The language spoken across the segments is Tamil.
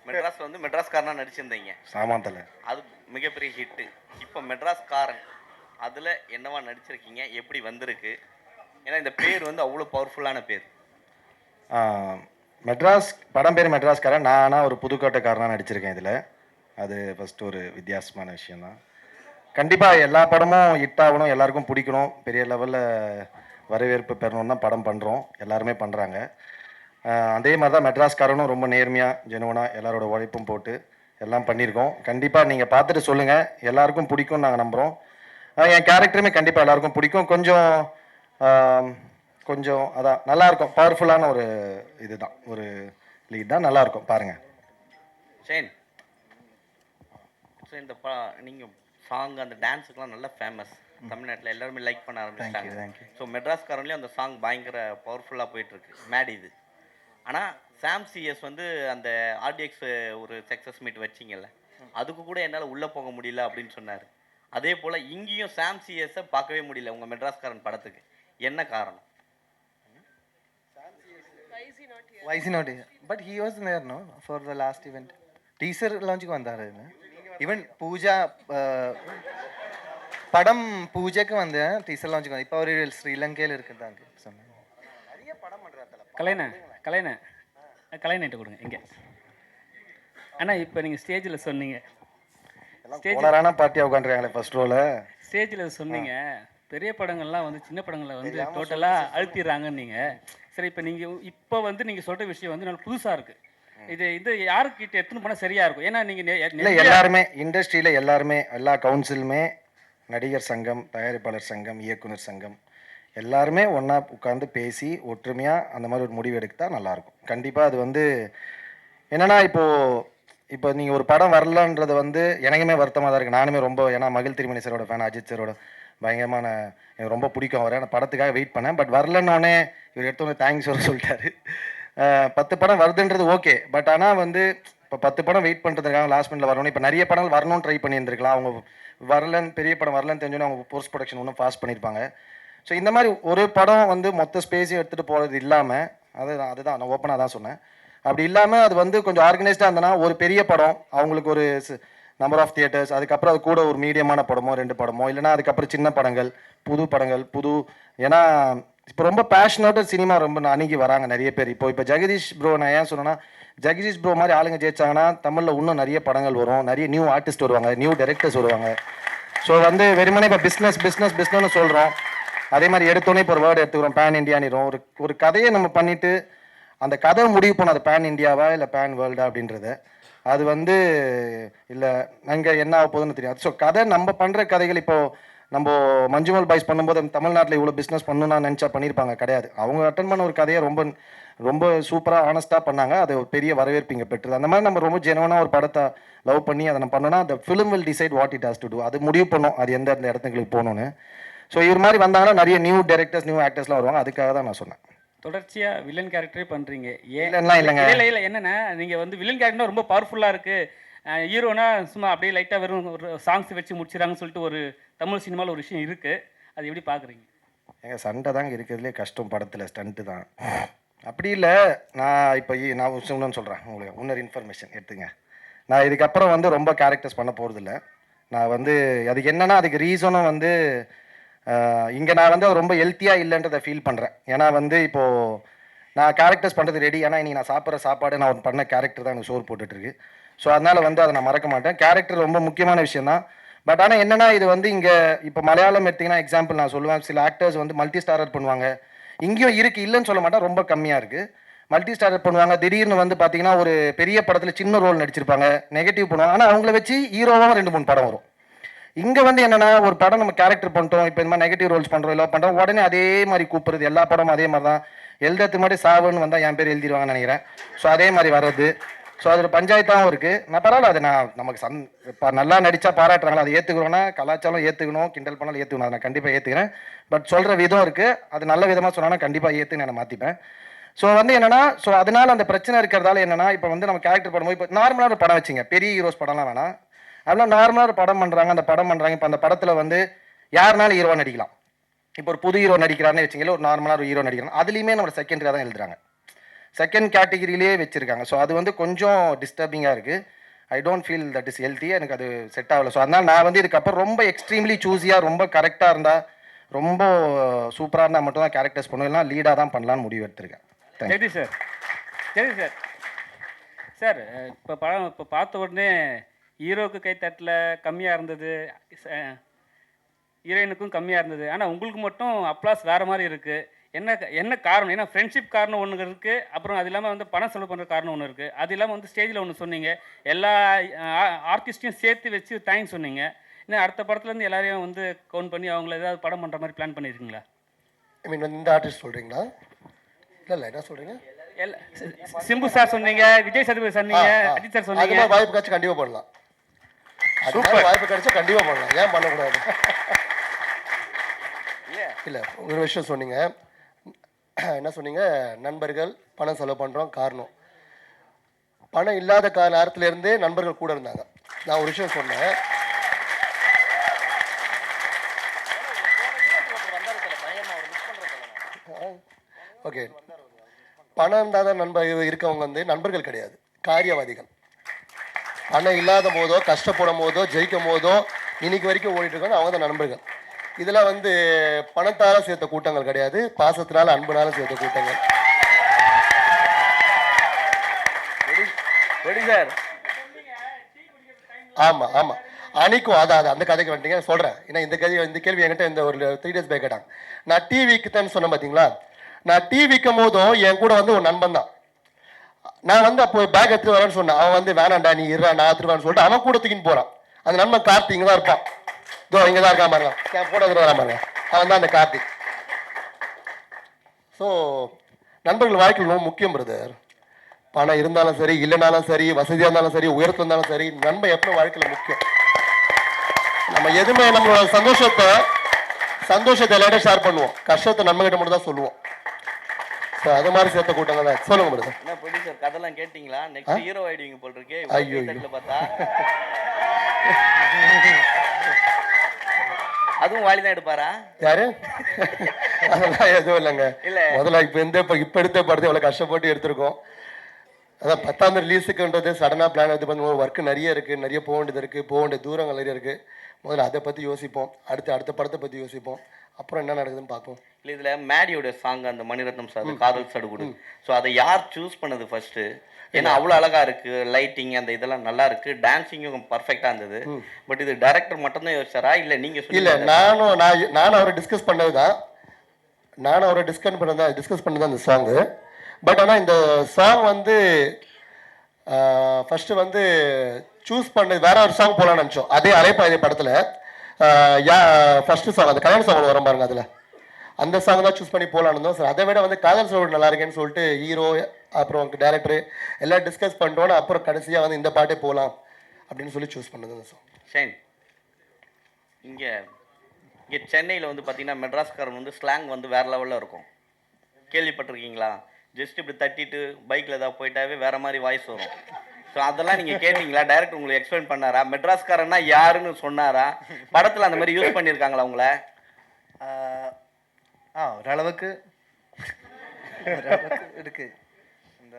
மெட்ராஸ்ல வந்து மெட்ராஸ்காரனா நடிச்சிருந்தீங்க. சாமாந்தல அது மிகப்பெரிய ஹிட்டு. இப்போ மெட்ராஸ்காரன் அதில் என்னவா நடிச்சிருக்கீங்க? எப்படி வந்திருக்கு? ஏன்னா இந்த பேர் வந்து அவ்வளோ பவர்ஃபுல்லான பேர். மெட்ராஸ் படம் பேர் மெட்ராஸ்காரன். நான் ஆனால் ஒரு புதுக்கோட்டைக்காரனாக நடிச்சிருக்கேன் இதில். அது ஃபஸ்ட்டு ஒரு வித்தியாசமான விஷயந்தான். கண்டிப்பாக எல்லா படமும் ஹிட் ஆகணும், எல்லாருக்கும் பிடிக்கணும், பெரிய லெவலில் வரவேற்பு பெறணும் தான் படம் பண்ணுறோம். எல்லாருமே பண்ணுறாங்க. அதே மாதிரி தான் மெட்ராஸ்காரனும் ரொம்ப நேர்மையாக ஜெனுவனாக எல்லாரோட உழைப்பும் போட்டு எல்லாம் பண்ணியிருக்கோம். கண்டிப்பாக நீங்கள் பார்த்துட்டு சொல்லுங்கள், எல்லாருக்கும் பிடிக்கும்னு நாங்கள் நம்புகிறோம். என் கேரக்டருமே கண்டிப்பாக எல்லாருக்கும் பிடிக்கும். கொஞ்சம் கொஞ்சம் அதான் நல்லாயிருக்கும், பவர்ஃபுல்லான ஒரு இதுதான், ஒரு லீட் தான், நல்லாயிருக்கும் பாருங்கள். ஷேன், ஸோ இந்த நீங்கள் சாங் அந்த டான்ஸுக்கெலாம் நல்லா ஃபேமஸ். தமிழ்நாட்டில் எல்லாருமே லைக் பண்ண ஆரம்பிச்சிட்டாங்க. ஸோ மெட்ராஸ்காரன்லேயும் அந்த சாங் பயங்கர பவர்ஃபுல்லாக போயிட்டுருக்கு, மேட் இது. ஆனால் சாம் சிஎஸ் வந்து அந்த ஆர்டிஎக்ஸ் ஒரு சக்ஸஸ் மீட் வச்சிங்கல்ல, அதுக்கு கூட என்னால் உள்ளே போக முடியல அப்படின்னு சொன்னார். அதே போல் இங்கேயும் சாம் சிஎஸை பார்க்கவே முடியல உங்கள் மெட்ராஸ்காரன் படத்துக்கு. என்ன காரணம்? Why is he not here? But he was there, no, for the last event. Teaser launch ku vandaaru. Even Pooja padam Pooja ku vanda teaser launch ku. Ipo avaru Sri Lanka la irukkranga sonna. Nariya padam pandradala. கலைநேட்டு கொடுங்க இங்கே. ஆனால் இப்போ நீங்கள் ஸ்டேஜில் சொன்னீங்க, ஸ்டேஜான பார்ட்டியாக உட்காந்துருக்காங்களே ஃபர்ஸ்ட் ரோல. ஸ்டேஜில் சொன்னீங்க பெரிய படங்கள்லாம் வந்து சின்ன படங்களை வந்து டோட்டலாக அழுத்திடுறாங்கன்னு நீங்கள். சரி, இப்போ வந்து நீங்கள் சொல்கிற விஷயம் வந்து நல்ல புதுசாக இருக்குது. இது யாருக்கிட்ட எடுத்துன்னு போனால் சரியாக இருக்கும்? ஏன்னா நீங்கள் எல்லாருமே இண்டஸ்ட்ரியில் எல்லாருமே எல்லா கவுன்சிலுமே, நடிகர் சங்கம், தயாரிப்பாளர் சங்கம், இயக்குனர் சங்கம் எல்லாருமே ஒன்றா உட்காந்து பேசி ஒற்றுமையாக அந்த மாதிரி ஒரு முடிவு எடுத்தால் நல்லாயிருக்கும். கண்டிப்பாக அது வந்து என்னென்னா இப்போ நீங்கள் ஒரு படம் வரலன்றது வந்து எனக்குமே வருத்தமாக தான் இருக்குது. நானுமே ரொம்ப, ஏன்னா மகிழ் திருமணி சாரோட ஃபேன், அஜித் சாரோட பயங்கரமான, எனக்கு ரொம்ப பிடிக்கும் அவர். நான் படத்துக்காக வெயிட் பண்ணேன். பட் வரலன்னொடனே இவர் எடுத்தோடனே தேங்க்ஸ் வர சொல்லிட்டாரு. 10 படம் வருதுன்றது ஓகே, பட் ஆனால் வந்து இப்போ 10 படம் வெயிட் பண்ணுறதுக்காக லாஸ்ட் மினிட்ல வரணும். இப்போ நிறைய படங்கள் வரணும்னு ட்ரை பண்ணியிருந்துருக்கலாம். அவங்க வரலன்னு, பெரிய படம் வரலன்னு தெரிஞ்சோன்னே அவங்க போஸ்ட் ப்ரொடக்ஷன் ஒன்றும் ஃபாஸ்ட் பண்ணியிருப்பாங்க. ஸோ இந்த மாதிரி ஒரு படம் வந்து மொத்த ஸ்பேஸையும் எடுத்துகிட்டு போகிறது இல்லாமல், அதுதான் நான் ஓப்பனாக தான் சொன்னேன். அப்படி இல்லாமல் அது வந்து கொஞ்சம் ஆர்கனைஸ்டாக இருந்தனா ஒரு பெரிய படம் அவங்களுக்கு ஒரு நம்பர் ஆஃப் தியேட்டர்ஸ், அதுக்கப்புறம் அது கூட ஒரு மீடியமான படமோ 2 படமோ, இல்லைனா அதுக்கப்புறம் சின்ன படங்கள், புது ஏன்னா இப்போ ரொம்ப பேஷனோட சினிமா ரொம்ப அணுகி வராங்க நிறைய பேர். இப்போ ஜெகதீஷ் ப்ரோ, நான் ஏன் சொன்னேன்னா, ஜெகதீஷ் ப்ரோ மாதிரி ஆளுங்க ஜெயிச்சாங்கன்னா தமிழில் இன்னும் நிறைய படங்கள் வரும், நிறைய நியூ ஆர்டிஸ்ட் வருவாங்க, நியூ டைரக்டர்ஸ் வருவாங்க. ஸோ வந்து வெறுமனே இப்போ பிஸ்னஸ்னு சொல்கிறோம். அதே மாதிரி எடுத்தோன்னே இப்போ ஒரு வேர்டு எடுத்துக்கிறோம், பேன் இண்டியானிரும். ஒரு கதையை நம்ம பண்ணிவிட்டு அந்த கதை முடிவு பண்ணோம், அது பேன் இண்டியாவா இல்லை பேன் வேர்ல்டா அப்படின்றத. அது வந்து இல்லை அங்கே என்ன ஆக போகுதுன்னு தெரியாது. ஸோ கதை நம்ம பண்ணுற கதைகள், இப்போது நம்ம மஞ்சுமல் பாய்ஸ் பண்ணும்போது தமிழ்நாட்டில் இவ்வளோ பிஸ்னஸ் பண்ணணும்னு நினச்சா பண்ணியிருப்பாங்க, கிடையாது. அவங்க அட்டன் பண்ண ஒரு கதையை ரொம்ப ரொம்ப சூப்பராக ஆனஸ்ட்டாக பண்ணாங்க. அது ஒரு பெரிய வரவேற்பு இங்கே பெற்றது. அந்த மாதிரி நம்ம ரொம்ப ஜெனுவனாக ஒரு படத்தை லவ் பண்ணி அதை நம்ம பண்ணோன்னா the film will decide what it has to do. அது முடிவு பண்ணோம் அது எந்த இடத்துங்களுக்கு போகணுன்னு. ஸோ இவர் மாதிரி வந்தாங்கன்னா நிறைய நியூ டைரக்டர்ஸ், நியூ ஆக்டர்ஸ்லாம் வருவாங்க. அதுக்காக தான் நான் சொன்னேன். தொடர்ச்சியாக வில்லன் கேரக்டரே பண்ணுறீங்க. இல்லைங்க இல்லை என்னென்னா, நீங்கள் வந்து வில்லன் கேரக்டர் ரொம்ப பவர்ஃபுல்லாக இருக்குது, ஹீரோனா சும்மா அப்படியே லைட்டாக வெறும் ஒரு சாங்ஸ் வச்சு முடிச்சிடறாங்கன்னு சொல்லிட்டு ஒரு தமிழ் சினிமாவில் ஒரு விஷயம் இருக்குது. அது எப்படி பார்க்குறீங்க? எங்கள் சண்டை தாங்க இருக்கிறதுலே கஷ்டம் படத்தில், ஸ்டண்ட்டு தான். அப்படி இல்லை, நான் இன்னொன்று சொல்கிறேன் உங்களுக்கு, இன்னொரு இன்ஃபர்மேஷன் எடுத்துங்க. நான் இதுக்கப்புறம் வந்து ரொம்ப கேரக்டர்ஸ் பண்ண போகிறதில்ல. நான் வந்து அதுக்கு என்னென்னா, அதுக்கு ரீசனும் வந்து இங்கே நான் வந்து ரொம்ப ஹெல்த்தியாக இல்லைன்றதை ஃபீல் பண்ணுறேன். ஏன்னா வந்து இப்போது நான் கேரக்டர்ஸ் பண்ணுறது ரெடி. ஏன்னா இன்றைக்கி நான் சாப்பிட்ற சாப்பாடு நான் பண்ண கேரக்டர் தான் எனக்கு சோறு போட்டுட்ருக்கு. ஸோ அதனால் வந்து அதை நான் மறக்க மாட்டேன். கேரக்டர் ரொம்ப முக்கியமான விஷயம் தான். பட் ஆனால் என்னென்னா, இது வந்து இங்கே இப்போ மலையாளம் எடுத்திங்கன்னா எக்ஸாம்பிள் நான் சொல்லுவேன், சில ஆக்டர்ஸ் வந்து மல்டி ஸ்டாரர் பண்ணுவாங்க. இங்கேயும் இருக்குது, இல்லைன்னு சொல்ல மாட்டேன், ரொம்ப கம்மியாக இருக்குது. மல்டி ஸ்டாரர் பண்ணுவாங்க, திடீர்னு வந்து பார்த்தீங்கன்னா ஒரு பெரிய படத்தில் சின்ன ரோல் நடிச்சிருப்பாங்க, நெகட்டிவ் பண்ணுவாங்க. ஆனால் அவங்கள வச்சு ஹீரோவாக 2-3 படம் வரும். இங்கே வந்து என்னென்னா, ஒரு படம் நம்ம கேரக்டர் பண்ணிட்டோம், இப்போ இந்த மாதிரி நெகட்டிவ் ரோல்ஸ் பண்ணுறோம், இல்லை பண்ணுறோம், உடனே அதே மாதிரி கூப்பிடுறது. எல்லா படமும் அதே மாதிரி தான். எழுதுறதுக்கு மாதிரி சாவுன்னு வந்தால் என் பேர் எழுதிடுவாங்கன்னு நினைக்கிறேன். ஸோ அதே மாதிரி வர்றது. ஸோ அது ஒரு பஞ்சாயத்தாகவும் இருக்குது. நான் பரவாயில்ல, அது நமக்கு நல்லா நடித்தா பாராட்டுறாங்களா, அதை ஏற்றுக்கிறோன்னா, கலாச்சாரம் ஏற்றுக்கணும், கிண்டல் பண்ணாலும் ஏற்றுக்கணும், அதை நான் கண்டிப்பாக ஏற்றுக்கிறேன். பட் சொல்கிற விதம் இருக்குது, அது நல்ல விதமாக சொன்னால் கண்டிப்பாக ஏற்றுன்னு நான் மாற்றிப்பேன். ஸோ வந்து என்னென்னா, ஸோ அதனால் அந்த பிரச்சனை இருக்கிறதால என்னென்னா, இப்போ வந்து நம்ம கேரக்டர் பண்ணும்போது, இப்போ நார்மலாக ஒரு படம் வச்சுங்க, பெரிய ஹீரோஸ் படம்லாம் வேணாம், அதெல்லாம் நார்மலாக ஒரு படம் பண்ணுறாங்க. அந்த படம் பண்ணுறாங்க, இப்போ அந்த படத்தில் வந்து யாருனாலும் ஹீரோவாக நடிக்கலாம். இப்போ ஒரு புது ஹீரோ நடிக்கிறாருன்னு வச்சுங்களேன், ஒரு நார்மலாக ஒரு ஹீரோ நடிக்கிறாங்க, அதுலேயுமே நம்ம செகண்டரியாக தான் எழுதுறாங்க. செகண்ட் கேட்டகிரிலேயே வச்சுருக்காங்க. ஸோ அது வந்து கொஞ்சம் டிஸ்டர்பிங்காக இருக்குது. I don't feel that is healthy. எனக்கு அது செட் ஆகலை. ஸோ அதனால் நான் வந்து இதுக்கப்புறம் ரொம்ப எக்ஸ்ட்ரீம்லி சூஸியாக ரொம்ப கரெக்டாக இருந்தால் ரொம்ப சூப்பராக இருந்தால் மட்டும் தான் கேரக்டர்ஸ் பண்ணுவோம், இல்லைனா லீடாக தான் பண்ணலான்னு முடிவு எடுத்திருக்கேன். சரி சார், சரி சார். சார் இப்போ படம் இப்போ பார்த்த உடனே ஹீரோவுக்கு கைத்தட்டல கம்மியாக இருந்தது, ஹீரோயினுக்கும் கம்மியாக இருந்தது. ஆனால் உங்களுக்கு மட்டும் அப்ளாஸ் வேறு மாதிரி இருக்குது. என்ன காரணம்? ஏன்னா ஃப்ரெண்ட்ஷிப் காரணம் ஒன்று இருக்குது, அப்புறம் அது இல்லாமல் வந்து பணம் செலவு பண்ணுற காரணம் ஒன்று இருக்குது. அது இல்லாமல் வந்து ஸ்டேஜில் ஒன்று சொன்னீங்க, எல்லா ஆர்டிஸ்ட்டையும் சேர்த்து வச்சு தேங்க்ஸ் சொன்னீங்க. இன்னும் அடுத்த படத்துலேருந்து எல்லாரையும் வந்து கவுண்ட் பண்ணி அவங்கள ஏதாவது படம் பண்ணுற மாதிரி பிளான் பண்ணியிருக்கீங்களா? ஐ மீன் இந்த ஆர்டிஸ்ட் சொல்கிறீங்களா? இல்லை என்ன சொல்கிறீங்க? சிம்பு சார் சொன்னீங்க, விஜய் சேதுபதி சொன்னீங்க, அஜித் சார் சொன்னீங்க. வாய்ப்பு கிடைச்சா கண்டிப்பாக பண்ணலாம். சூப்பர், வாய்ப்பு கிடைச்சா கண்டிப்பாக பண்ணலாம். ஏன் பண்ணக்கூடாது? இல்லை ஒரு விஷயம் சொன்னீங்க, என்ன சொன்னீங்க? நண்பர்கள் பணம் செலவு பண்ணுறோம் காரணம். பணம் இல்லாத நேரத்துலேருந்தே நண்பர்கள் கூட இருந்தாங்க. நான் ஒரு விஷயம் சொன்னேன், ஓகே, பணம் இருந்தால் தான் இருக்கவங்க வந்து நண்பர்கள் கிடையாது, காரியவாதிகள். பணம் இல்லாத போதோ கஷ்டப்படும் போதோ ஜெயிக்கும் போதோ இன்னைக்கு வரைக்கும் ஓடிட்டு இருக்காங்க, அவங்க தான் நண்பர்கள். இதெல்லாம் வந்து பணத்தால் சேர்த்த கூட்டங்கள் கிடையாது, பாசத்தினால அன்புனால சேர்த்த கூட்டங்கள். ஆமாம் ஆமாம், அன்னைக்கும் அதான் அந்த கதைக்கு வந்துட்டீங்க சொல்கிறேன். ஏன்னா இந்த கேள்வி என்கிட்ட இந்த ஒரு 3 days பேக் கேட்டாங்க. நான் டீ விற்குத்தேன்னு சொன்னேன் பார்த்தீங்களா? நான் டீ விற்கும் போதும் என் கூட வந்து ஒரு நண்பன் தான். நான் வந்து அப்போ பேக் எடுத்துட்டு வரேன்னு சொன்னேன். அவன் வந்து வேணாண்டா நீ இருறா நான் எடுத்துருவான்னு சொல்லிட்டு அவன் கூட தூக்கின்னு போகிறான். அந்த நண்பன் கார்த்திக் இங்கே தான் இருப்பான், இதோ இங்கே தான் இருக்கா பாருங்க, என் கூட எடுத்துட்டு வரா பாருங்க, அவன் தான் அந்த கார்த்திக். ஸோ நண்பர்கள் வாழ்க்கையில் ரொம்ப முக்கியம் பிரதர். பணம் இருந்தாலும் சரி, இல்லைனாலும் சரி, வசதியாக இருந்தாலும் சரி, உயரத்தில் இருந்தாலும் சரி, நண்பன் எப்போ வாழ்க்கையில் முக்கியம். நம்ம எதுவுமே நம்மளோட சந்தோஷத்தை எல்லாரும் ஷேர் பண்ணுவோம், கஷ்டத்தை நண்பகிட்ட மட்டும் தான் சொல்லுவோம். ஸோ அது மாதிரி சேர்த்த கூட்டங்க தான். சொல்லுங்க மேடம். என்ன ப்ரொடியூசர் கதெல்லாம் கேட்டிங்களா? நெக்ஸ்ட் ஹீரோ ஆயிடுவீங்க போல் இருக்கே. ஐயோ பார்த்தா அதுவும் வாலி தான் எடுப்பாரா? யாரு? அதெல்லாம் எதுவும் இல்லைங்க. இல்ல முதல்ல இப்போ எடுத்த படத்தை எவ்வளோ கஷ்டப்பட்டு எடுத்திருக்கோம். அதான் 10ஆம் ரிலீஸுக்குன்றது சடனாக பிளான் எடுத்து பண்ண ஒர்க்கு நிறைய இருக்குது, நிறைய போக வேண்டியது இருக்குது, போக வேண்டிய தூரங்கள் நிறைய இருக்குது. முதல்ல அதை பற்றி யோசிப்போம், அடுத்த படத்தை பற்றி யோசிப்போம், அப்புறம் என்ன நடக்குதுன்னு பார்ப்போம். இல்லை இதில் மேடியோட சாங் அந்த மணிரத்னம் சார் காதல் சடுகுடு, ஸோ அதை யார் சூஸ் பண்ணது ஃபர்ஸ்ட்? ஏன்னா அவ்வளோ அழகா இருக்கு, லைட்டிங் அந்த இதெல்லாம் நல்லா இருக்கு, டான்ஸிங்கும் பர்ஃபெக்டாக இருந்தது. பட் இது டைரக்டர் மட்டும்தான் யோசிச்சாரா இல்லை நீங்கள்? இல்லை நானும் அவரை டிஸ்கஸ் பண்ணது தான். டிஸ்கஸ் பண்ணது அந்த சாங்கு. பட் ஆனால் இந்த சாங் வந்து ஃபஸ்ட்டு வந்து சூஸ் பண்ணது வேற ஒரு சாங் போகலான்னு நினச்சோம். அதே அலைப்பாயுதே படத்தில் ஃபஸ்ட்டு சாங் அந்த கல்யாண சாங் வரும் பாருங்க, அதில் அந்த சாங் தான் சூஸ் பண்ணி போகலான்னு இருந்தோம். சார் அதை விட வந்து காதல் சோடு நல்லா இருக்கேன்னு சொல்லிட்டு ஹீரோ அப்புறம் டேரக்டர் எல்லாம் டிஸ்கஸ் பண்ணிட்டோன்னு அப்புறம் கடைசியாக வந்து இந்த பாட்டே போகலாம் அப்படின்னு சொல்லி சூஸ் பண்ணது அந்த சாங். சரி, இங்கே சென்னையில் வந்து பார்த்தீங்கன்னா மெட்ராஸ்காரன் வந்து ஸ்லாங் வந்து வேறு லெவலில் இருக்கும். கேள்விப்பட்டிருக்கீங்களா? ஜஸ்ட் இப்படி தட்டிட்டு பைக்கில் ஏதாவது போயிட்டாவே வேறு மாதிரி வாய்ஸ் வரும். ஸோ அதெல்லாம் நீங்கள் கேட்டீங்களா? டைரக்டர் உங்களுக்கு எக்ஸ்பிளைன் பண்ணாரா? மெட்ராஸ்காரன்னா யாருன்னு சொன்னாரா? படத்தில் அந்த மாதிரி யூஸ் பண்ணியிருக்காங்களா உங்களை? ஓரளவுக்கு இருக்கு. இந்த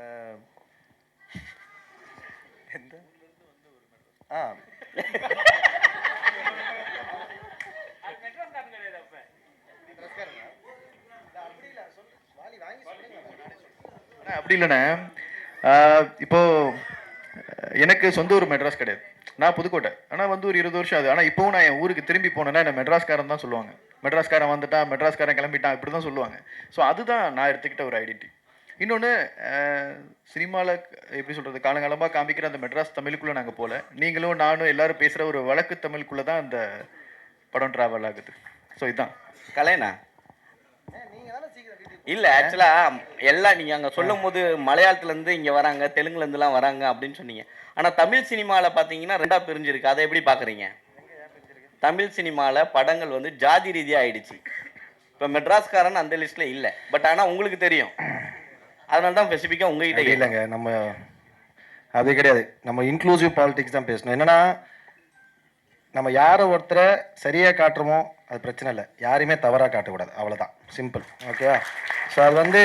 அப்படி இல்லைண்ணே, இப்போ எனக்கு சொந்த ஊர் மெட்ராஸ் கிடையாது, நான் புதுக்கோட்டை. ஆனால் வந்து ஒரு 20 வருஷம் ஆகுது. ஆனால் இப்போவும் நான் என் ஊருக்கு திரும்பி போனேன்னா என்ன மெட்ராஸ்காரன் தான் சொல்லுவாங்க. மெட்ராஸ்காரன் வந்துட்டான், மெட்ராஸ்காரன் கிளம்பிட்டான், இப்படி தான் சொல்லுவாங்க. ஸோ அதுதான் நான் எடுத்துக்கிட்ட ஒரு ஐடென்டிட்டி. இன்னொன்று, சினிமாவில் எப்படி சொல்கிறது, காலங்காலமாக காமிக்கிற அந்த மெட்ராஸ் தமிழுக்குள்ளே நாங்கள் போகல. நீங்களும் நானும் எல்லோரும் பேசுகிற ஒரு வழக்கு தமிழுக்குள்ளே தான் அந்த படம் ட்ராவல் ஆகுது. ஸோ இதுதான் கலைண்ணா. இல்லை ஆக்சுவலாக எல்லாம் நீங்கள் அங்கே சொல்லும் போது மலையாளத்துலேருந்து இங்கே வராங்க, தெலுங்குலேருந்துலாம் வராங்க அப்படின்னு சொன்னீங்க. ஆனால் தமிழ் சினிமாவில் பார்த்தீங்கன்னா 2ஆக பிரிஞ்சிருக்கு. அதை எப்படி பார்க்குறீங்க? தமிழ் சினிமாவில் படங்கள் வந்து ஜாதி ரீதியாக ஆயிடுச்சு. இப்போ மெட்ராஸ்காரன் அந்த லிஸ்ட்டில் இல்லை, பட் ஆனால் உங்களுக்கு தெரியும், அதனால தான் ஸ்பெசிஃபிக்காக உங்ககிட்ட இல்லைங்க. நம்ம அது கிடையாது, நம்ம இன்க்ளூசிவ் பாலிடிக்ஸ் தான் பேசணும். என்னென்னா நம்ம யாரை ஒருத்தரை சரியாக காட்டுறோமோ அது பிரச்சனை இல்லை, யாரையுமே தவறாக காட்டக்கூடாது, அவ்வளோதான், சிம்பிள். ஓகேவா? ஸோ அது வந்து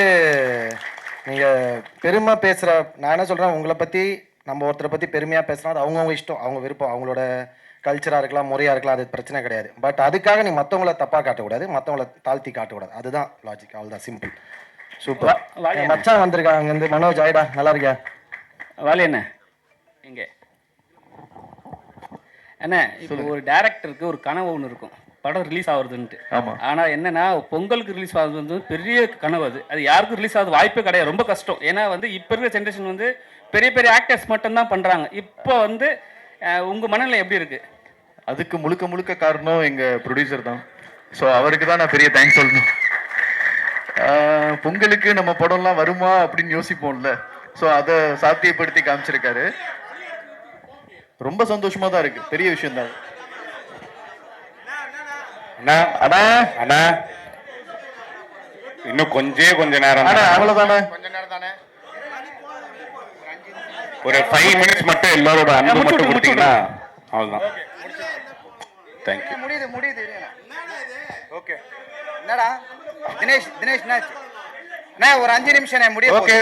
நீங்கள் பெருமை பேசுகிற, நான் என்ன சொல்கிறேன், உங்களை பற்றி நம்ம ஒருத்தரை பற்றி பெருமையாக பேசுனா அது அவங்கவுங்க இஷ்டம், அவங்க விருப்பம், அவங்களோட கல்ச்சராக இருக்கலாம், முறையாக இருக்கலாம், அது பிரச்சனை கிடையாது. பட் அதுக்காக நீ மற்றவங்கள தப்பாக காட்டக்கூடாது, மற்றவங்கள தாழ்த்தி காட்டக்கூடாது. அதுதான் லாஜிக், அவ்வளோதான், சிம்பிள். சூப்பர். வாலி மச்சான் வந்திருக்காங்க அங்கேருந்து, மனோஜ். ஆயிடா, நல்லா இருக்கியா? வாலி என்ன இங்கே அண்ணா, இப்போ ஒரு டேரக்டருக்கு ஒரு கனவு ஒன்று இருக்கும், படம் ரிலீஸ் ஆகுறதுன்ட்டு. ஆமா. ஆனால் என்னன்னா, பொங்கலுக்கு ரிலீஸ் ஆகுறது வந்து பெரிய கனவு. அது யாருக்கும் ரிலீஸ் ஆகுது வாய்ப்பே கிடையாது, ரொம்ப கஷ்டம். ஏன்னா வந்து இப்போ இருக்கிற ஜென்ரேஷன் வந்து பெரிய பெரிய ஆக்டர்ஸ் மட்டும்தான் பண்ணுறாங்க. இப்போ வந்து உங்கள் மனநிலை எப்படி இருக்குது? அதுக்கு முழுக்க முழுக்க காரணம் எங்கள் ப்ரொடியூசர் தான். ஸோ அவருக்கு தான் நான் பெரிய தேங்க்ஸ் சொல்லணும். பொங்கலுக்கு நம்ம படம்லாம் வருமா அப்படின்னு யோசிப்போம்ல, ஸோ அதை சாத்தியப்படுத்தி காமிச்சிருக்காரு. ரொம்ப சந்தோஷமா தான் இருக்கு, பெரிய விஷயம் தான். அண்ணா அண்ணா அண்ணா இன்னும் கொஞ்ச நேரம் அவ்வளவுதானே, ஒரு 5 மினிட்ஸ் மட்டும் எல்லாரோட அன்பு மட்டும் கொடுத்தீங்கன்னா அவ்வளவுதான். தேங்க்யூ. முடியுது. ஓகே, என்னடா தினேஷ் என்னாச்சு? ஒரு 5 நிமிஷம் முடியும். ஓகே.